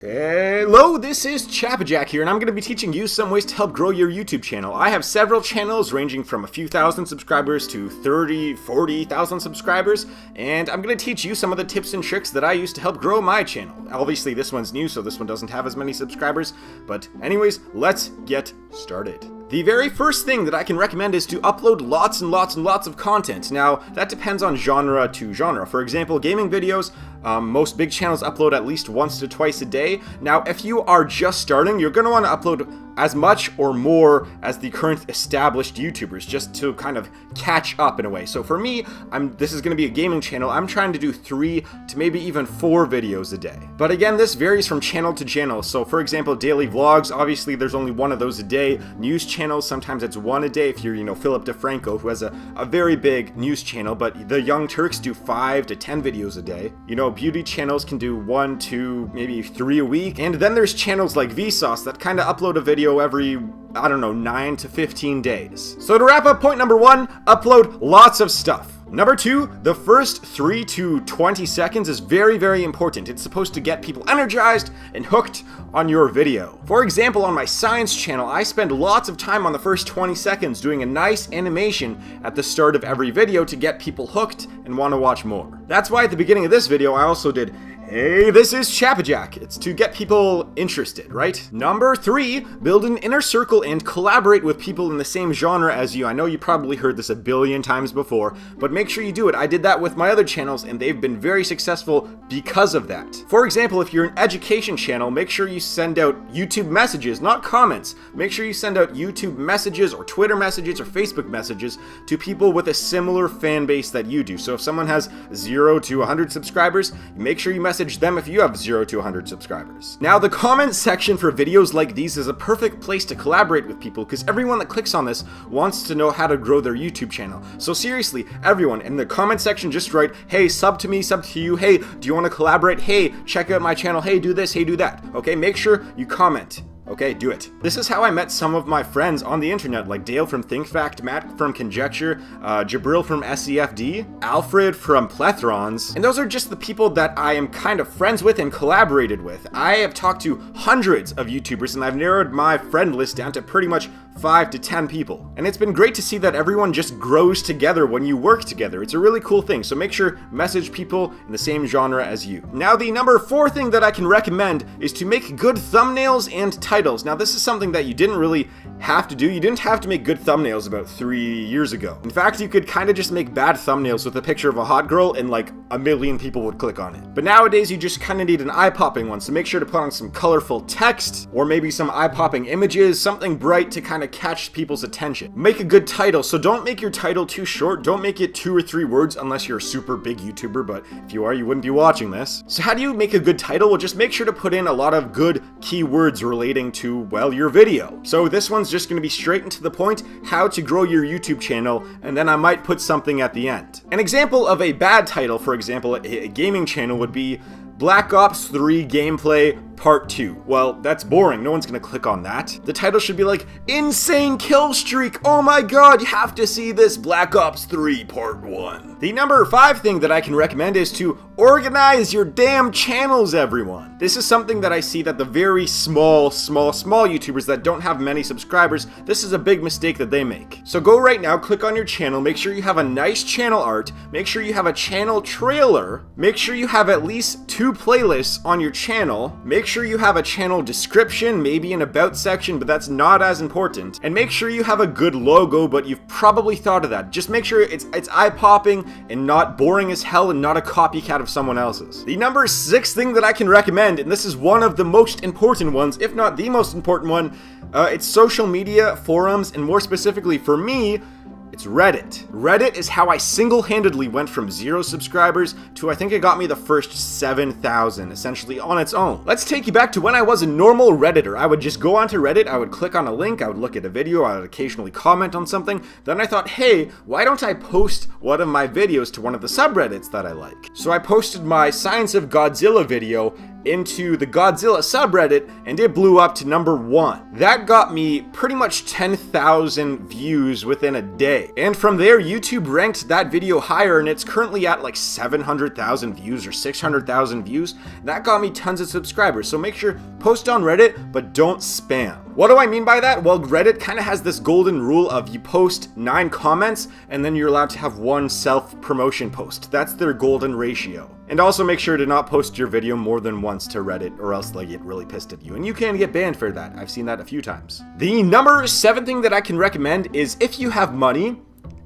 Hello, this is ChappaJack here, and I'm going to be teaching you some ways to help grow your YouTube channel. I have several channels ranging from a few thousand subscribers to 30, 40,000 subscribers, and I'm going to teach you some of the tips and tricks that I use to help grow my channel. Obviously, this one's new, so this one doesn't have as many subscribers, but anyways, let's get started. The very first thing that I can recommend is to upload lots and lots and lots of content. Now, that depends on genre to genre. For example, gaming videos, most big channels upload at least once to twice a day. Now, if you are just starting, you're going to want to upload as much or more as the current established YouTubers, just to kind of catch up in a way. So for me, this is going to be a gaming channel. I'm trying to do 3 to maybe even 4 videos a day. But again, this varies from channel to channel. So for example, daily vlogs, obviously there's only one of those a day. News channels, sometimes it's 1 a day if you're, Philip DeFranco, who has a very big news channel, but the Young Turks do 5 to 10 videos a day. Beauty channels can do 1, 2, maybe 3 a week. And then there's channels like Vsauce that kind of upload a video every, 9 to 15 days. So to wrap up, point number 1, upload lots of stuff. Number 2, the first 3 to 20 seconds is very, very important. It's supposed to get people energized and hooked on your video. For example, on my science channel, I spend lots of time on the first 20 seconds doing a nice animation at the start of every video to get people hooked and want to watch more. That's why at the beginning of this video, I also did, "Hey, this is ChappaJack." It's to get people interested, right? Number 3, build an inner circle and collaborate with people in the same genre as you. I know you probably heard this a billion times before, but make sure you do it. I did that with my other channels, and they've been very successful because of that. For example, if you're an education channel, make sure you send out YouTube messages, not comments. Make sure you send out YouTube messages or Twitter messages or Facebook messages to people with a similar fan base that you do. So if someone has 0 to 100 subscribers, make sure you message them if you have 0 to 100 subscribers. Now, the comment section for videos like these is a perfect place to collaborate with people because everyone that clicks on this wants to know how to grow their YouTube channel. So seriously, everyone in the comment section, just write, "Hey, sub to me, sub to you. Hey, do you want to collaborate? Hey, check out my channel. Hey, do this. Hey, do that." Okay, make sure you comment. Okay, do it. This is how I met some of my friends on the internet, like Dale from ThinkFact, Matt from Conjecture, Jabril from SEFD, Alfred from Plethrons, and those are just the people that I am kind of friends with and collaborated with. I have talked to hundreds of YouTubers, and I've narrowed my friend list down to pretty much 5 to 10 people. And it's been great to see that everyone just grows together when you work together. It's a really cool thing, so make sure message people in the same genre as you. Now, the number 4 thing that I can recommend is to make good thumbnails and titles. Now, this is something that you didn't really have to do. You didn't have to make good thumbnails about 3 years ago. In fact, you could kind of just make bad thumbnails with a picture of a hot girl and like a million people would click on it. But nowadays, you just kind of need an eye-popping one, so make sure to put on some colorful text or maybe some eye-popping images, something bright to kind of catch people's attention. Make a good title, so don't make your title too short. Don't make it 2 or 3 words unless you're a super big YouTuber, but if you are, you wouldn't be watching this. So how do you make a good title? Well, just make sure to put in a lot of good keywords relating to, well, your video. So this one's just going to be straight and to the point, how to grow your YouTube channel, and then I might put something at the end. An example of a bad title, for example, a gaming channel would be Black Ops 3 Gameplay Part 2. Well, that's boring. No one's gonna click on that. The title should be like, "Insane Kill Streak! Oh my god, you have to see this Black Ops 3 Part 1. The number 5 thing that I can recommend is to organize your damn channels, everyone. This is something that I see that the very small YouTubers that don't have many subscribers, this is a big mistake that they make. So go right now, click on your channel, make sure you have a nice channel art, make sure you have a channel trailer, make sure you have at least 2 playlists on your channel, make sure you have a channel description, maybe an about section, but that's not as important, and make sure you have a good logo, but you've probably thought of that. Just make sure it's eye-popping and not boring as hell and not a copycat of someone else's. The number 6 thing that I can recommend, and this is one of the most important ones, if not the most important one, it's social media, forums, and more specifically for me, it's Reddit. Reddit is how I single-handedly went from 0 subscribers to I think it got me the first 7,000, essentially on its own. Let's take you back to when I was a normal Redditor. I would just go onto Reddit, I would click on a link, I would look at a video, I would occasionally comment on something. Then I thought, hey, why don't I post one of my videos to one of the subreddits that I like? So I posted my Science of Godzilla video into the Godzilla subreddit, and it blew up to number 1. That got me pretty much 10,000 views within a day. And from there, YouTube ranked that video higher, and it's currently at like 700,000 views or 600,000 views. That got me tons of subscribers. So make sure, post on Reddit, but don't spam. What do I mean by that? Well, Reddit kind of has this golden rule of you post 9 comments and then you're allowed to have 1 self-promotion post. That's their golden ratio. And also make sure to not post your video more than once to Reddit, or else they'll get really pissed at you. And you can get banned for that. I've seen that a few times. The number 7 thing that I can recommend is, if you have money,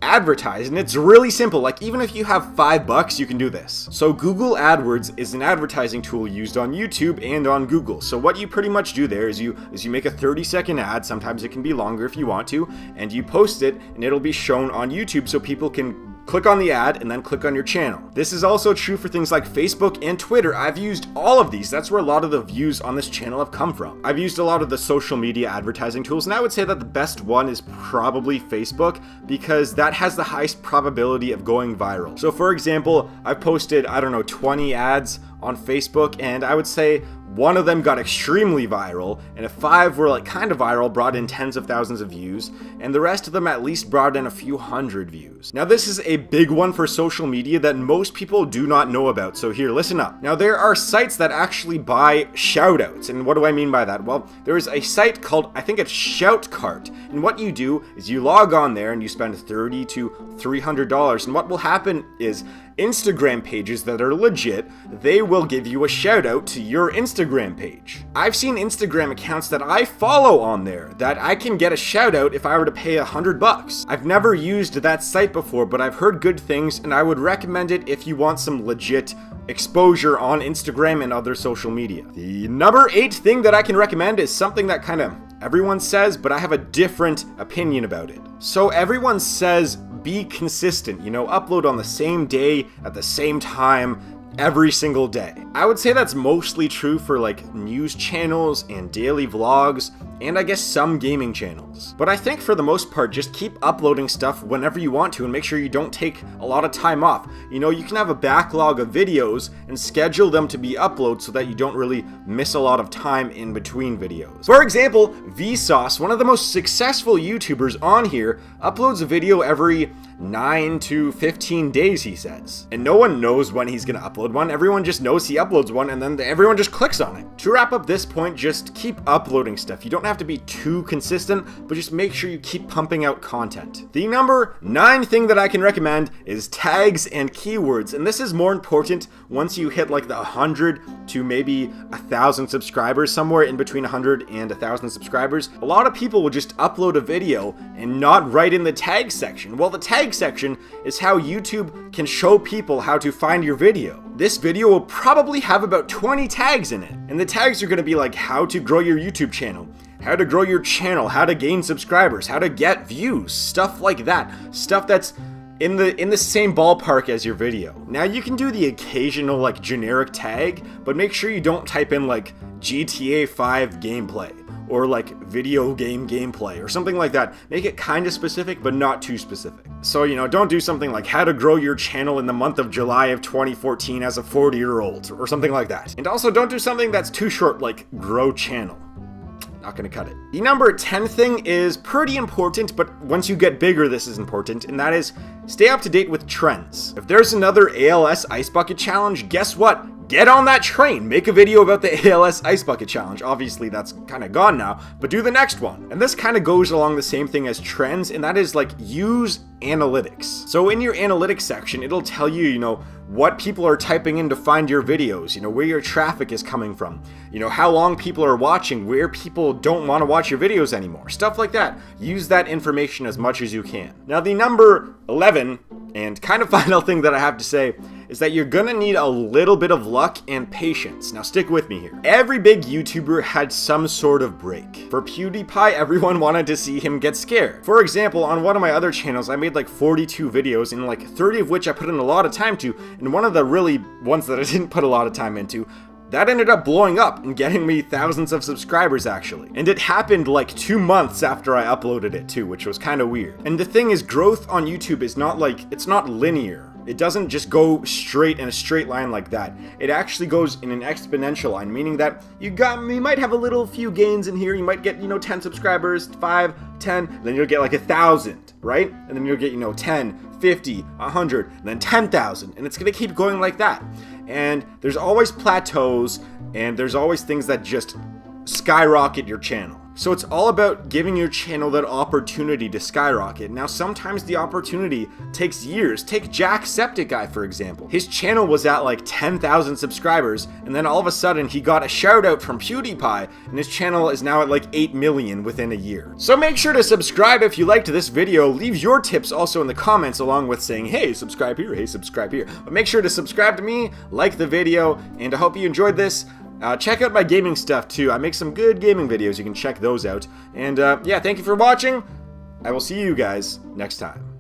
advertise. And it's really simple. Like, even if you have $5, you can do this. So Google AdWords is an advertising tool used on YouTube and on Google. So what you pretty much do there is you make a 30-second ad. Sometimes it can be longer if you want to, and you post it, and it'll be shown on YouTube so people can click on the ad and then click on your channel. This is also true for things like Facebook and Twitter. I've used all of these. That's where a lot of the views on this channel have come from. I've used a lot of the social media advertising tools, and I would say that the best one is probably Facebook, because that has the highest probability of going viral. So for example, I've posted, I don't know, 20 ads on Facebook, and I would say 1 of them got extremely viral, and 5 were like kind of viral, brought in tens of thousands of views, and the rest of them at least brought in a few hundred views. Now this is a big one for social media that most people do not know about, so here, listen up. Now there are sites that actually buy shoutouts, and what do I mean by that? Well, there is a site called, I think it's ShoutCart, and what you do is you log on there and you spend $30 to $300, and what will happen is Instagram pages that are legit, they will give you a shout out to your Instagram page. I've seen Instagram accounts that I follow on there that I can get a shout out if I were to pay $100. I've never used that site before, but I've heard good things, and I would recommend it if you want some legit exposure on Instagram and other social media. The number 8 thing that I can recommend is something that kind of everyone says, but I have a different opinion about it. So everyone says be consistent, upload on the same day at the same time every single day. I would say that's mostly true for like news channels and daily vlogs, and I guess some gaming channels. But I think for the most part, just keep uploading stuff whenever you want to, and make sure you don't take a lot of time off. You can have a backlog of videos and schedule them to be uploaded so that you don't really miss a lot of time in between videos. For example, Vsauce, one of the most successful YouTubers on here, uploads a video every 9 to 15 days, he says. And no one knows when he's gonna upload one. Everyone just knows he uploads one, and then everyone just clicks on it. To wrap up this point, just keep uploading stuff. You don't have to be too consistent, but just make sure you keep pumping out content. The number 9 thing that I can recommend is tags and keywords, and this is more important once you hit like the 100 to maybe 1,000 subscribers, somewhere in between 100 and 1,000 subscribers. A lot of people will just upload a video and not write in the tag section. Well, the tag section is how YouTube can show people how to find your video. This video will probably have about 20 tags in it, and the tags are going to be like how to grow your YouTube channel, how to grow your channel, how to gain subscribers, how to get views, stuff like that. Stuff that's in the same ballpark as your video. Now you can do the occasional like generic tag, but make sure you don't type in like GTA 5 gameplay or like video game gameplay or something like that. Make it kind of specific, but not too specific. So, don't do something like how to grow your channel in the month of July of 2014 as a 40-year-old or something like that. And also don't do something that's too short, like grow channel. Not gonna cut it. The number 10 thing is pretty important, but once you get bigger, this is important, and that is stay up to date with trends. If there's another ALS Ice Bucket Challenge, guess what? Get on that train. Make a video about the ALS Ice Bucket Challenge. Obviously, that's kind of gone now, but do the next one. And this kind of goes along the same thing as trends, and that is like use analytics. So in your analytics section, it'll tell you, what people are typing in to find your videos, where your traffic is coming from, how long people are watching, where people don't want to watch your videos anymore, stuff like that. Use that information as much as you can. Now, the number 11 and kind of final thing that I have to say is that you're gonna need a little bit of luck and patience. Now stick with me here. Every big YouTuber had some sort of break. For PewDiePie, everyone wanted to see him get scared. For example, on one of my other channels, I made like 42 videos, and like 30 of which I put in a lot of time to, and one of the really ones that I didn't put a lot of time into, that ended up blowing up and getting me thousands of subscribers actually. And it happened like 2 months after I uploaded it too, which was kind of weird. And the thing is, growth on YouTube is not it's not linear. It doesn't just go straight in a straight line like that. It actually goes in an exponential line, meaning that you might have a little few gains in here. You might get, 10 subscribers, 5, 10, then you'll get like 1,000, right? And then you'll get, 10, 50, 100, and then 10,000. And it's going to keep going like that. And there's always plateaus, and there's always things that just skyrocket your channel. So it's all about giving your channel that opportunity to skyrocket. Now sometimes the opportunity takes years. Take Jacksepticeye for example. His channel was at like 10,000 subscribers, and then all of a sudden he got a shout out from PewDiePie, and his channel is now at like 8 million within a year. So make sure to subscribe if you liked this video. Leave your tips also in the comments, along with saying, hey, subscribe here, hey, subscribe here. But make sure to subscribe to me, like the video, and I hope you enjoyed this. Check out my gaming stuff too. I make some good gaming videos. You can check those out. And yeah, thank you for watching. I will see you guys next time.